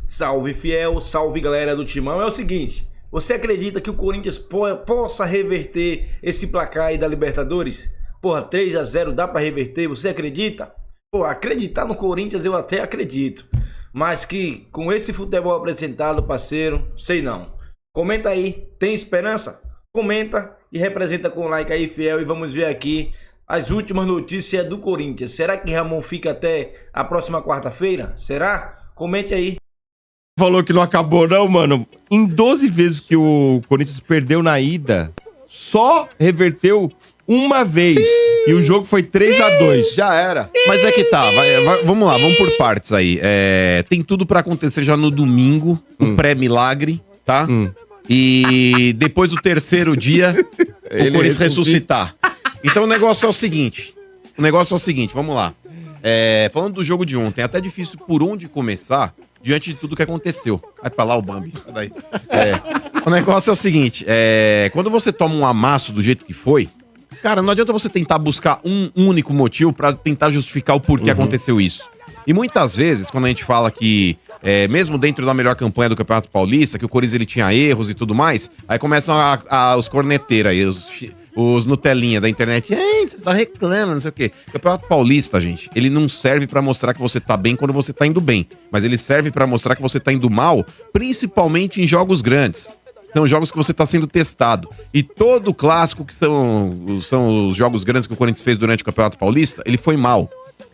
Salve fiel, salve galera do Timão. É o seguinte, você acredita que o Corinthians possa reverter esse placar aí da Libertadores? Porra, 3-0 dá pra reverter, você acredita? Pô, acreditar no Corinthians eu até acredito, mas que com esse futebol apresentado, parceiro, sei não. Comenta aí, tem esperança? Comenta e representa com o like aí, fiel, e vamos ver aqui as últimas notícias do Corinthians. Será que Ramon fica até a próxima quarta-feira? Será? Comente aí. Falou que não acabou não, mano. Em 12 vezes que o Corinthians perdeu na ida, só reverteu uma vez. E o jogo foi 3-2. Já era. Mas é que tá, vamos lá, vamos por partes aí. Tem tudo pra acontecer já no domingo, o pré-milagre, tá? E depois do terceiro dia, o Corinthians ressuscitar. Então o negócio é o seguinte, vamos lá. Falando do jogo de ontem, é até difícil por onde começar, diante de tudo que aconteceu. Vai pra lá o Bambi. Daí. O negócio é o seguinte, quando você toma um amasso do jeito que foi, cara, não adianta você tentar buscar um único motivo pra tentar justificar o porquê aconteceu isso. E muitas vezes, quando a gente fala que, mesmo dentro da melhor campanha do Campeonato Paulista, que o Corinthians ele tinha erros e tudo mais, aí começam os corneteiros aí, os Nutelinha da internet, você só reclama, não sei o quê. O Campeonato Paulista, gente, ele não serve pra mostrar que você tá bem quando você tá indo bem, mas ele serve pra mostrar que você tá indo mal, principalmente em jogos grandes. São jogos que você tá sendo testado. E todo clássico que são os jogos grandes que o Corinthians fez durante o Campeonato Paulista, ele foi mal.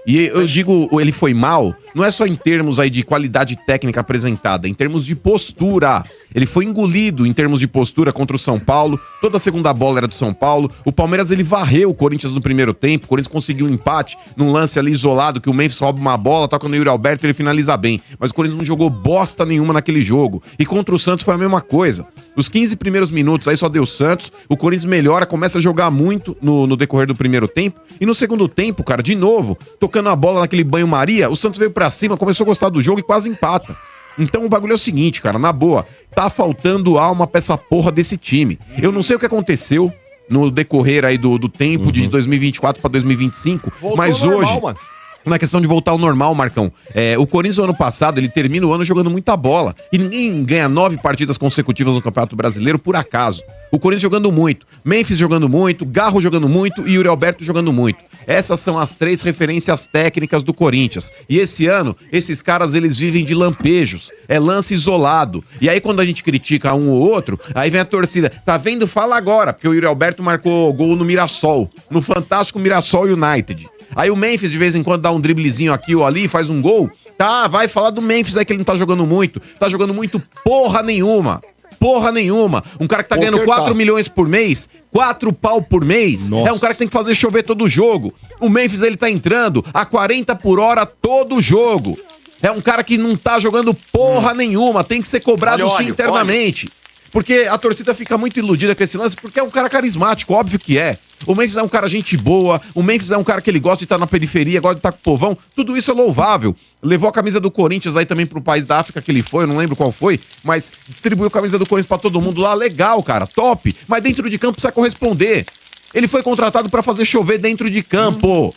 E eu digo, ele foi mal, não é só em termos aí de qualidade técnica apresentada, em termos de postura. Ele foi engolido em termos de postura contra o São Paulo, toda a segunda bola era do São Paulo, o Palmeiras ele varreu o Corinthians no primeiro tempo, o Corinthians conseguiu um empate num lance ali isolado, que o Memphis rouba uma bola, toca no Yuri Alberto e ele finaliza bem, mas o Corinthians não jogou bosta nenhuma naquele jogo, e contra o Santos foi a mesma coisa. Os 15 primeiros minutos aí só deu Santos, o Corinthians melhora, começa a jogar muito no decorrer do primeiro tempo, e no segundo tempo, cara, de novo, tocando a bola naquele banho-maria, o Santos veio pra cima, começou a gostar do jogo e quase empata. Então o bagulho é o seguinte, cara, na boa, tá faltando alma pra essa porra desse time. Eu não sei o que aconteceu no decorrer aí do tempo de 2024 pra 2025, voltou mas normal, hoje... Mano. Na questão de voltar ao normal, Marcão, o Corinthians no ano passado, ele termina o ano jogando muita bola. E ninguém ganha 9 partidas consecutivas no Campeonato Brasileiro por acaso. O Corinthians jogando muito, Memphis jogando muito, Garro jogando muito e Yuri Alberto jogando muito. Essas são as 3 referências técnicas do Corinthians. E esse ano, esses caras, eles vivem de lampejos. É lance isolado. E aí, quando a gente critica um ou outro, aí vem a torcida. Tá vendo? Fala agora. Porque o Yuri Alberto marcou gol no Mirassol. No fantástico Mirassol United. Aí o Memphis, de vez em quando, dá um driblezinho aqui ou ali, faz um gol. Tá, vai falar do Memphis aí que ele não tá jogando muito. Tá jogando muito porra nenhuma. Porra nenhuma. Um cara que tá ganhando 4 milhões por mês, 4 pau por mês, nossa, é um cara que tem que fazer chover todo jogo. O Memphis, ele tá entrando a 40 por hora todo jogo. É um cara que não tá jogando porra nenhuma, tem que ser cobrado sim internamente. Porque a torcida fica muito iludida com esse lance, porque é um cara carismático, óbvio que é. O Memphis é um cara gente boa, o Memphis é um cara que ele gosta de estar na periferia, gosta de estar com o povão, tudo isso é louvável. Levou a camisa do Corinthians aí também pro país da África que ele foi, eu não lembro qual foi, mas distribuiu a camisa do Corinthians pra todo mundo lá, legal, cara, top. Mas dentro de campo precisa corresponder. Ele foi contratado pra fazer chover dentro de campo,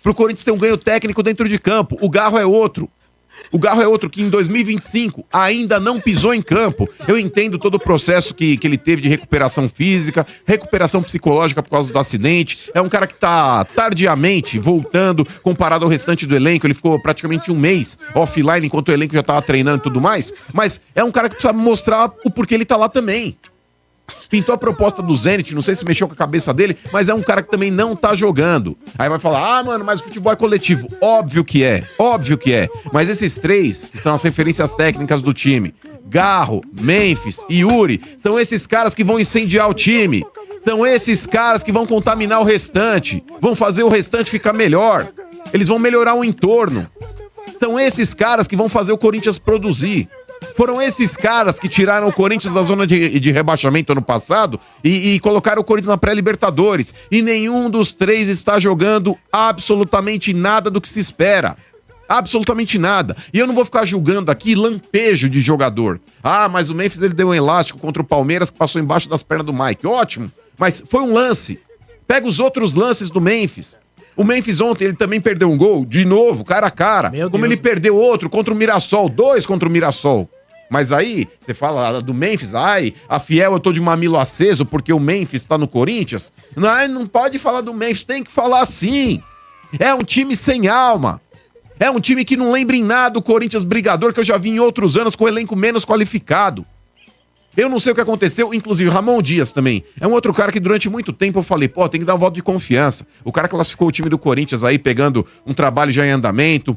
pro Corinthians ter um ganho técnico dentro de campo. O Garro é outro. O Garro é outro que em 2025 ainda não pisou em campo. Eu entendo todo o processo que ele teve de recuperação física, recuperação psicológica por causa do acidente. É um cara que tá tardiamente voltando comparado ao restante do elenco. Ele ficou praticamente um mês offline enquanto o elenco já tava treinando e tudo mais. Mas é um cara que precisa mostrar o porquê ele tá lá também. Pintou a proposta do Zenit, não sei se mexeu com a cabeça dele, mas é um cara que também não tá jogando. Aí vai falar, mano, mas o futebol é coletivo. Óbvio que é, óbvio que é. Mas esses 3, que são as referências técnicas do time, Garro, Memphis e Yuri, são esses caras que vão incendiar o time. São esses caras que vão contaminar o restante, vão fazer o restante ficar melhor. Eles vão melhorar o entorno. São esses caras que vão fazer o Corinthians produzir. Foram esses caras que tiraram o Corinthians da zona de rebaixamento ano passado e colocaram o Corinthians na pré-Libertadores. E nenhum dos 3 está jogando absolutamente nada do que se espera. Absolutamente nada. E eu não vou ficar julgando aqui lampejo de jogador. Ah, mas o Memphis ele deu um elástico contra o Palmeiras que passou embaixo das pernas do Mike. Ótimo, mas foi um lance. Pega os outros lances do Memphis. O Memphis ontem, ele também perdeu um gol, de novo, cara a cara. Como ele perdeu outro contra o Mirassol, 2 contra o Mirassol. Mas aí, você fala do Memphis, a Fiel eu tô de mamilo aceso porque o Memphis tá no Corinthians. Não pode falar do Memphis, tem que falar sim. É um time sem alma. É um time que não lembra em nada o Corinthians brigador que eu já vi em outros anos com o elenco menos qualificado. Eu não sei o que aconteceu, inclusive o Ramon Dias também. É um outro cara que durante muito tempo eu falei, tem que dar um voto de confiança. O cara classificou o time do Corinthians aí, pegando um trabalho já em andamento,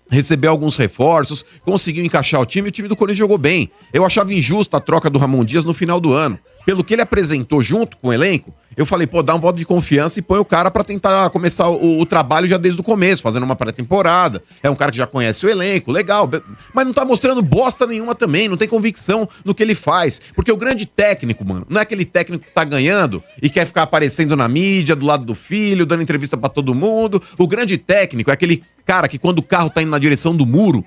recebeu alguns reforços, conseguiu encaixar o time do Corinthians jogou bem. Eu achava injusta a troca do Ramon Dias no final do ano. Pelo que ele apresentou junto com o elenco, eu falei, dá um voto de confiança e põe o cara pra tentar começar o trabalho já desde o começo, fazendo uma pré-temporada. É um cara que já conhece o elenco, legal. Mas não tá mostrando bosta nenhuma também, não tem convicção no que ele faz. Porque o grande técnico, mano, não é aquele técnico que tá ganhando e quer ficar aparecendo na mídia, do lado do filho, dando entrevista pra todo mundo. O grande técnico é aquele cara que quando o carro tá indo na direção do muro,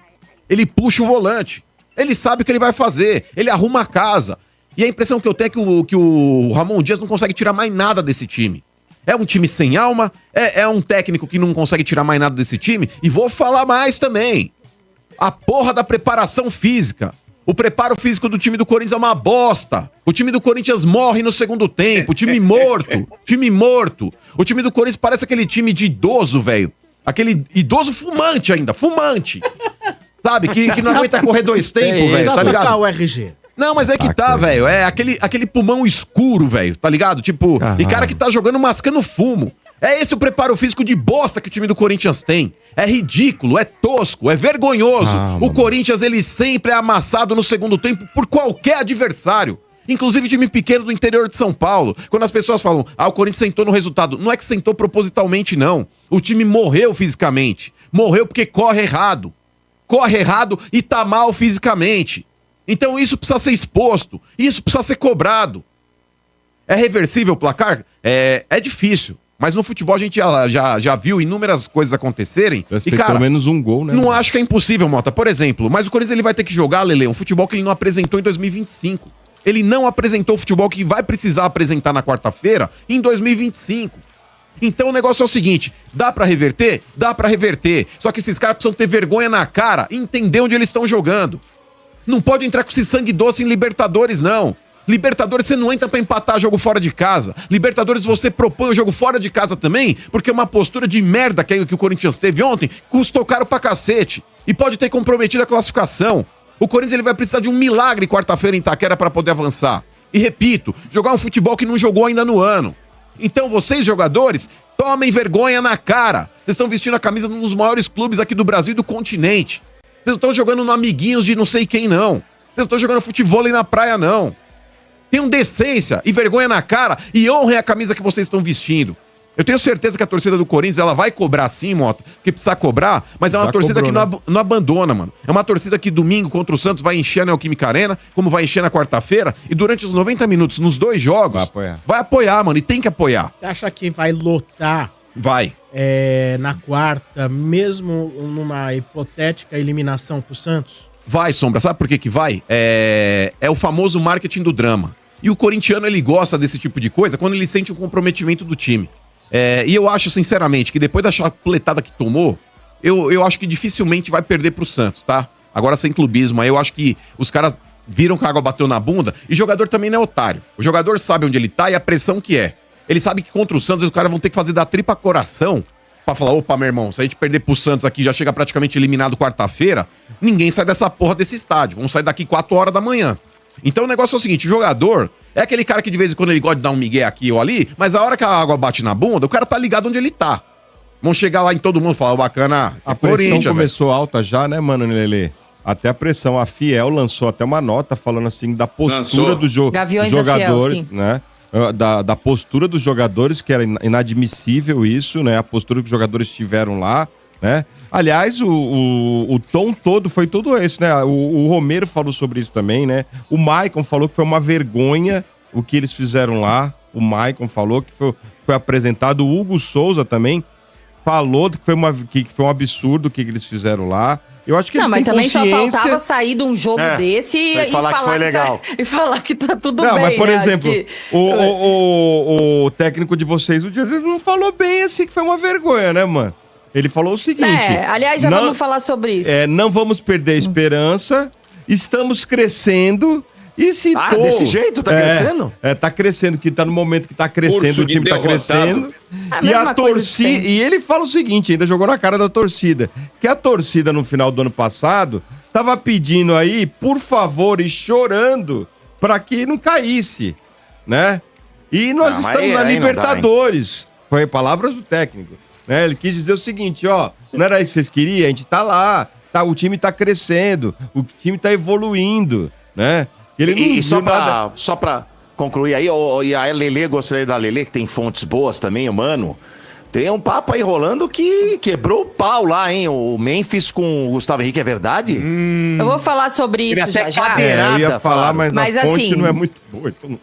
ele puxa o volante. Ele sabe o que ele vai fazer, ele arruma a casa. E a impressão que eu tenho é que o Ramon Dias não consegue tirar mais nada desse time. É um time sem alma, é um técnico que não consegue tirar mais nada desse time. E vou falar mais também. A porra da preparação física. O preparo físico do time do Corinthians é uma bosta. O time do Corinthians morre no segundo tempo. Time morto. Time morto. O time do Corinthians parece aquele time de idoso, velho. Aquele idoso fumante ainda. Fumante. Sabe? Que não aguenta correr 2 tempos, velho. Tá ligado? O RG. Não, mas é que tá, velho. É aquele pulmão escuro, velho. Tá ligado? Tipo, e cara que tá jogando mascando fumo. É esse o preparo físico de bosta que o time do Corinthians tem. É ridículo, é tosco, é vergonhoso. O Corinthians, ele sempre é amassado no segundo tempo por qualquer adversário. Inclusive time pequeno do interior de São Paulo. Quando as pessoas falam, o Corinthians sentou no resultado. Não é que sentou propositalmente, não. O time morreu fisicamente. Morreu porque corre errado. Corre errado e tá mal fisicamente. Então isso precisa ser exposto, isso precisa ser cobrado. É reversível o placar? É difícil, mas no futebol a gente já viu inúmeras coisas acontecerem. E cara, pelo menos um gol, né? Não acho que é impossível, Mota. Por exemplo, mas o Corinthians ele vai ter que jogar, Lele, um futebol que ele não apresentou em 2025. Ele não apresentou o futebol que vai precisar apresentar na quarta-feira em 2025. Então o negócio é o seguinte, dá pra reverter? Dá pra reverter. Só que esses caras precisam ter vergonha na cara e entender onde eles estão jogando. Não pode entrar com esse sangue doce em Libertadores, não. Libertadores você não entra pra empatar jogo fora de casa. Libertadores você propõe o jogo fora de casa também, porque é uma postura de merda que o Corinthians teve ontem, custou caro pra cacete. E pode ter comprometido a classificação. O Corinthians ele vai precisar de um milagre quarta-feira em Itaquera pra poder avançar. E repito, jogar um futebol que não jogou ainda no ano. Então vocês, jogadores, tomem vergonha na cara. Vocês estão vestindo a camisa de um dos maiores clubes aqui do Brasil e do continente. Vocês não estão jogando no amiguinhos de não sei quem, não. Vocês não estão jogando futebol aí na praia, não. Tenham decência e vergonha na cara e honrem a camisa que vocês estão vestindo. Eu tenho certeza que a torcida do Corinthians, ela vai cobrar sim, Mota, porque precisa cobrar, mas é uma torcida que não abandona, mano. É uma torcida que domingo contra o Santos vai encher na Neoquímica Arena, como vai encher na quarta-feira, e durante os 90 minutos, nos 2 jogos, vai apoiar, mano, e tem que apoiar. Você acha que vai lotar? Vai. Na quarta, mesmo numa hipotética eliminação pro Santos? Vai, Sombra. Sabe por que vai? É o famoso marketing do drama. E o corintiano, ele gosta desse tipo de coisa quando ele sente um comprometimento do time. E eu acho, sinceramente, que depois da chapuletada que tomou, eu acho que dificilmente vai perder pro Santos, tá? Agora, sem clubismo, aí eu acho que os caras viram que a água bateu na bunda e o jogador também não é otário. O jogador sabe onde ele tá e a pressão que é. Ele sabe que contra o Santos os caras vão ter que fazer da tripa coração pra falar, opa, meu irmão, se a gente perder pro Santos aqui, já chega praticamente eliminado quarta-feira, ninguém sai dessa porra desse estádio. Vão sair daqui 4 horas da manhã. Então o negócio é o seguinte, o jogador é aquele cara que de vez em quando ele gosta de dar um migué aqui ou ali, mas a hora que a água bate na bunda, o cara tá ligado onde ele tá. Vão chegar lá em todo mundo e falar, bacana, a pressão começou alta já, né, mano, Lelê? Até a pressão. A Fiel lançou até uma nota falando assim da postura dos jogadores, Fiel, né? Da postura dos jogadores, que era inadmissível isso, né? A postura que os jogadores tiveram lá, né? Aliás, o tom todo foi todo esse, né? O Romero falou sobre isso também, né? O Maicon falou que foi uma vergonha o que eles fizeram lá. O Maicon falou que foi apresentado. O Hugo Souza também falou que foi um absurdo o que eles fizeram lá. Eu acho que eles mas têm também consciência... só faltava sair de um jogo desse e falar que foi legal. E falar que tá tudo não, bem. Mas, por né? exemplo, que... o técnico de vocês, o Dias, não falou bem assim, que foi uma vergonha, né, mano? Ele falou o seguinte... aliás, já vamos falar sobre isso. Não vamos perder a esperança, estamos crescendo... E citou, desse jeito? Tá crescendo? Tá crescendo, que tá no momento que tá crescendo, o time tá crescendo. E a torcida. E ele fala o seguinte, ainda jogou na cara da torcida, que a torcida no final do ano passado tava pedindo aí, por favor, e chorando, pra que não caísse, né? E nós estamos na Libertadores. Foi palavras do técnico, né? Ele quis dizer o seguinte, ó, não era isso que vocês queriam? A gente tá lá, o time tá crescendo, o time tá evoluindo, né? Ele e só pra concluir aí, e a Lelê, gostaria da Lelê, que tem fontes boas também, mano. Tem um papo aí rolando que quebrou o pau lá, hein? O Memphis com o Gustavo Henrique, é verdade? Eu vou falar sobre isso já. Eu ia falar, mas a fonte não é muito boa. Então...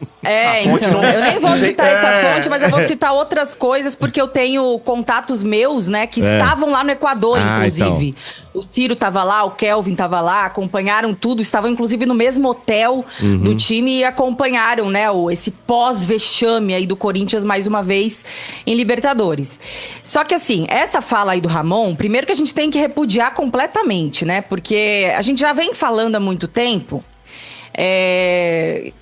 então, eu nem vou citar essa fonte, mas eu vou citar outras coisas, porque eu tenho contatos meus, né, que estavam lá no Equador, inclusive. Então. O Ciro tava lá, o Kelvin tava lá, acompanharam tudo, estavam inclusive no mesmo hotel do time e acompanharam, né, esse pós-vexame aí do Corinthians mais uma vez em Libertadores. Só que assim, essa fala aí do Ramon, primeiro que a gente tem que repudiar completamente, né, porque a gente já vem falando há muito tempo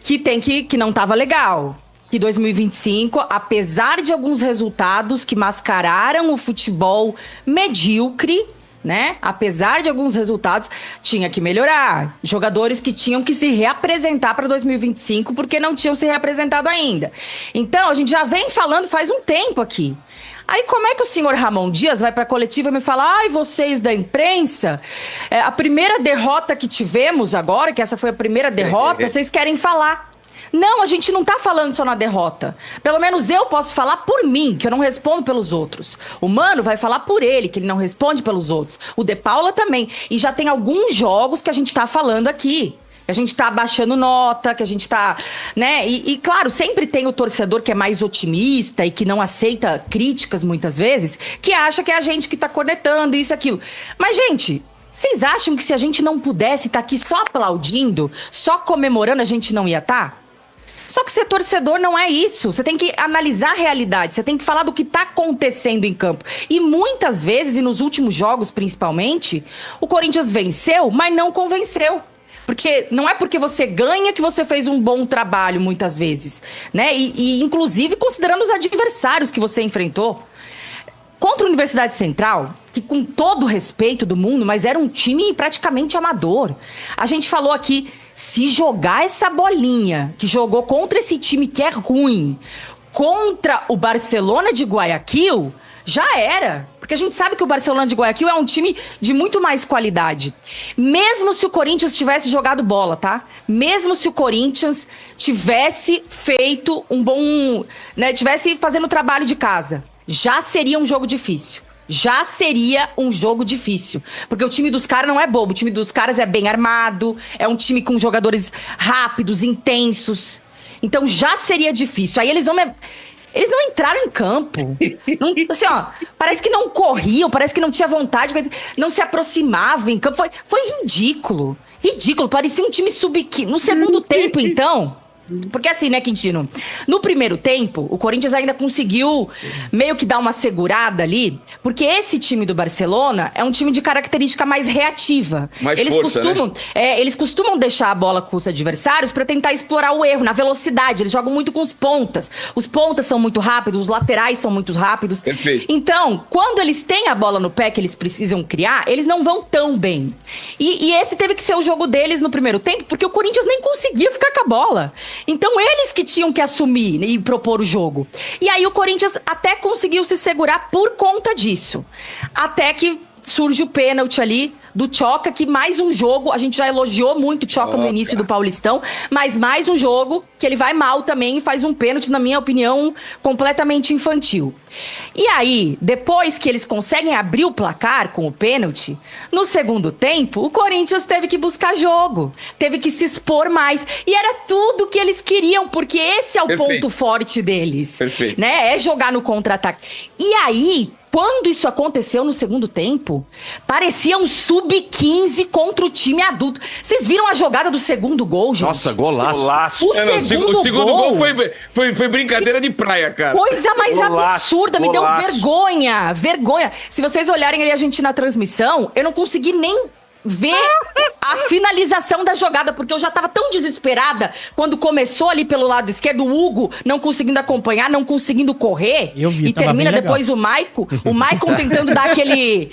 que não tava legal. Que 2025, apesar de alguns resultados que mascararam o futebol medíocre, né? Apesar de alguns resultados, tinha que melhorar. Jogadores que tinham que se reapresentar para 2025 porque não tinham se reapresentado ainda. Então, a gente já vem falando faz um tempo aqui. Aí como é que o senhor Ramon Dias vai para a coletiva e me fala, vocês da imprensa, a primeira derrota que tivemos agora, que essa foi a primeira derrota, vocês querem falar. Não, a gente não tá falando só na derrota. Pelo menos eu posso falar por mim, que eu não respondo pelos outros. O Mano vai falar por ele, que ele não responde pelos outros. O De Paula também. E já tem alguns jogos que a gente tá falando aqui. Que a gente tá baixando nota, que a gente tá, né? E claro, sempre tem o torcedor que é mais otimista e que não aceita críticas muitas vezes, que acha que é a gente que tá cornetando isso, aquilo. Mas, gente... Vocês acham que se a gente não pudesse estar aqui só aplaudindo, só comemorando, a gente não ia estar? Só que ser torcedor não é isso. Você tem que analisar a realidade, você tem que falar do que está acontecendo em campo. E muitas vezes, e nos últimos jogos principalmente, o Corinthians venceu, mas não convenceu. Porque não é porque você ganha que você fez um bom trabalho, muitas vezes, né? E inclusive considerando os adversários que você enfrentou. Contra a Universidade Central, que com todo o respeito do mundo, mas era um time praticamente amador. A gente falou aqui, se jogar essa bolinha que jogou contra esse time que é ruim, contra o Barcelona de Guayaquil, já era. Porque a gente sabe que o Barcelona de Guayaquil é um time de muito mais qualidade. Mesmo se o Corinthians tivesse jogado bola, tá? Mesmo se o Corinthians tivesse feito um bom... né, tivesse fazendo o trabalho de casa. Já seria um jogo difícil. Já seria um jogo difícil. Porque o time dos caras não é bobo. O time dos caras é bem armado. É um time com jogadores rápidos, intensos. Então já seria difícil. Aí eles não entraram em campo. Não, assim, parece que não corriam, parece que não tinha vontade, não se aproximavam em campo. Foi ridículo. Ridículo. Parecia um time sub-15. No segundo tempo, então... Porque assim, né, Quintino? No primeiro tempo, o Corinthians ainda conseguiu meio que dar uma segurada ali, porque esse time do Barcelona é um time de característica mais reativa. Eles costumam deixar a bola com os adversários para tentar explorar o erro na velocidade. Eles jogam muito com os pontas. Os pontas são muito rápidos, os laterais são muito rápidos. Perfeito. Então, quando eles têm a bola no pé que eles precisam criar, eles não vão tão bem. E esse teve que ser o jogo deles no primeiro tempo, porque o Corinthians nem conseguia ficar com a bola. Então eles que tinham que assumir e propor o jogo. E aí o Corinthians até conseguiu se segurar por conta disso. Até que surge o pênalti ali do Tchoca, que mais um jogo, a gente já elogiou muito o Tchoca no início do Paulistão, mas mais um jogo que ele vai mal também e faz um pênalti, na minha opinião, completamente infantil. E aí, depois que eles conseguem abrir o placar com o pênalti, no segundo tempo, o Corinthians teve que buscar jogo, teve que se expor mais, e era tudo que eles queriam, porque esse é o ponto forte deles, né? É jogar no contra-ataque. E aí... quando isso aconteceu no segundo tempo, parecia um sub-15 contra o time adulto. Vocês viram a jogada do segundo gol, gente? Nossa, golaço. O segundo gol foi brincadeira de praia, cara. Coisa mais absurda, me deu vergonha. Se vocês olharem aí a gente na transmissão, eu não consegui nem ver a finalização da jogada, porque eu já tava tão desesperada quando começou ali pelo lado esquerdo, o Hugo não conseguindo acompanhar, não conseguindo correr, e termina depois o Maicon tentando dar aquele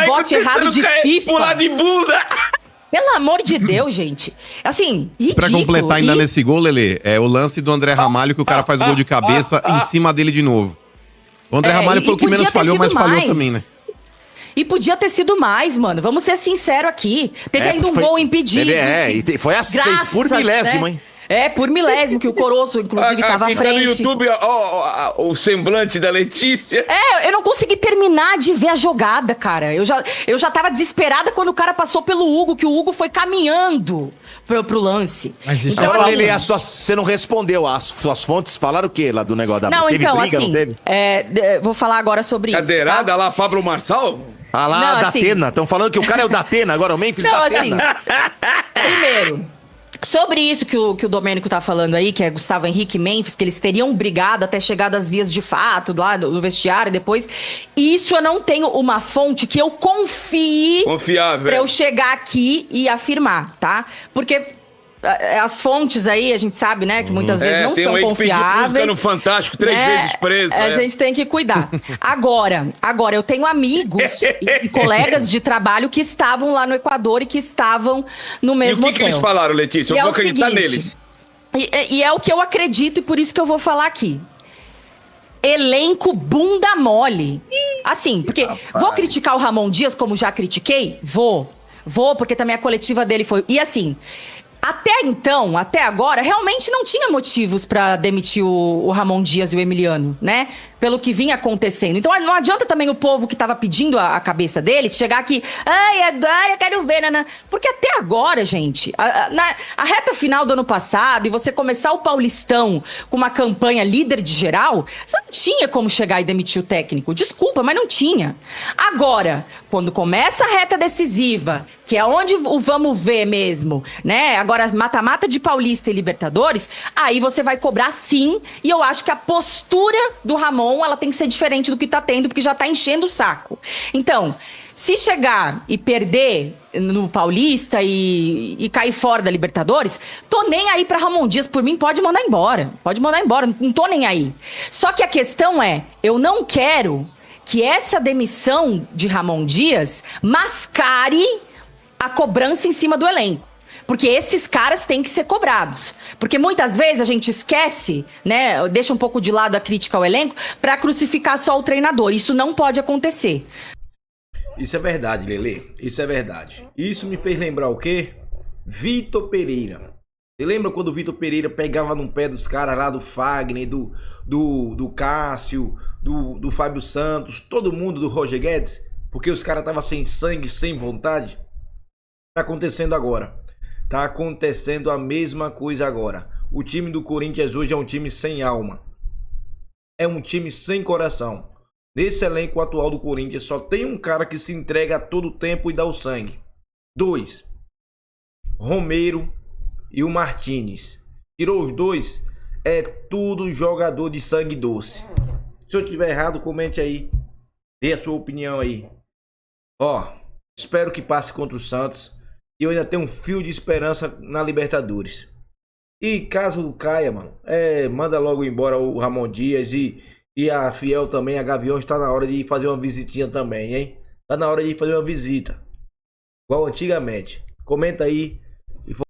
bote errado de FIFA. Pular de bunda! Pelo amor de Deus, gente. Assim, ridículo. Pra completar ainda nesse gol, Lelê, é o lance do André Ramalho, que o cara faz o gol de cabeça em cima dele de novo. O André Ramalho foi o que menos falhou, mas falhou também, né? E podia ter sido mais, mano. Vamos ser sinceros aqui. Teve ainda um gol impedido. E foi assim, por milésimo, hein? Por milésimo, que o Coroço, inclusive, tava à frente. Tá no YouTube, o semblante da Letícia. Eu não consegui terminar de ver a jogada, cara. Eu já tava desesperada quando o cara passou pelo Hugo, que o Hugo foi caminhando pro lance. Mas isso agora, Lelê, você não respondeu. As suas fontes falaram o quê lá do negócio da Não, teve então, briga, assim, não teve? Vou falar agora sobre isso. Cadeirada lá, Pablo Marçal? Ah lá, da Atena. Estão falando que o cara é o da Atena, agora o Memphis da Atena. Primeiro, sobre isso que o Domênico tá falando aí, que é Gustavo Henrique e Memphis, que eles teriam brigado até chegar das vias de fato, lá do vestiário depois. Isso eu não tenho uma fonte que eu confie confiável pra eu chegar aqui e afirmar, tá? Porque as fontes aí, a gente sabe, né, que muitas vezes não são confiáveis. Tem no Fantástico 3 vezes preso. A gente tem que cuidar. Agora, eu tenho amigos e colegas de trabalho que estavam lá no Equador e que estavam no mesmo hotel. E o que eles falaram, Letícia? Eu vou acreditar neles. E é o que eu acredito e por isso que eu vou falar aqui. Elenco bunda mole. Assim, porque vou criticar o Ramon Dias como já critiquei? Vou, porque também a coletiva dele foi... E assim... Até agora, realmente não tinha motivos pra demitir o Ramon Dias e o Emiliano, né? Pelo que vinha acontecendo. Então não adianta também o povo que tava pedindo a cabeça deles chegar aqui, agora eu quero ver, Nana. Porque até agora, gente, a reta final do ano passado e você começar o Paulistão com uma campanha líder de geral, você não tinha como chegar e demitir o técnico. Desculpa, mas não tinha. Agora, quando começa a reta decisiva, que é onde o vamos ver mesmo, né? Agora, mata-mata de Paulista e Libertadores, aí você vai cobrar sim, e eu acho que a postura do Ramon, ela tem que ser diferente do que tá tendo, porque já tá enchendo o saco. Então, se chegar e perder no Paulista e cair fora da Libertadores, tô nem aí pra Ramon Dias, por mim pode mandar embora, não tô nem aí. Só que a questão é, eu não quero que essa demissão de Ramon Dias mascare a cobrança em cima do elenco. Porque esses caras têm que ser cobrados. Porque muitas vezes a gente esquece, né? Deixa um pouco de lado a crítica ao elenco pra crucificar só o treinador. Isso não pode acontecer. Isso é verdade, Lelê. Isso é verdade. Isso me fez lembrar o quê? Vitor Pereira. Você lembra quando o Vitor Pereira pegava no pé dos caras lá do Fagner, do Cássio, do Fábio Santos, todo mundo do Roger Guedes? Porque os caras estavam sem sangue, sem vontade. Tá acontecendo agora. Tá acontecendo a mesma coisa agora. O time do Corinthians hoje é um time sem alma. É um time sem coração. Nesse elenco atual do Corinthians só tem um cara que se entrega a todo tempo e dá o sangue. 2. Romero e o Martínez. Tirou os dois, é tudo jogador de sangue doce. Se eu tiver errado, comente aí. Dê a sua opinião aí. Espero que passe contra o Santos. E eu ainda tenho um fio de esperança na Libertadores. E caso caia, mano, manda logo embora o Ramon Dias e a Fiel também, a Gaviões, está na hora de fazer uma visitinha também, hein? Tá na hora de fazer uma visita. Igual antigamente. Comenta aí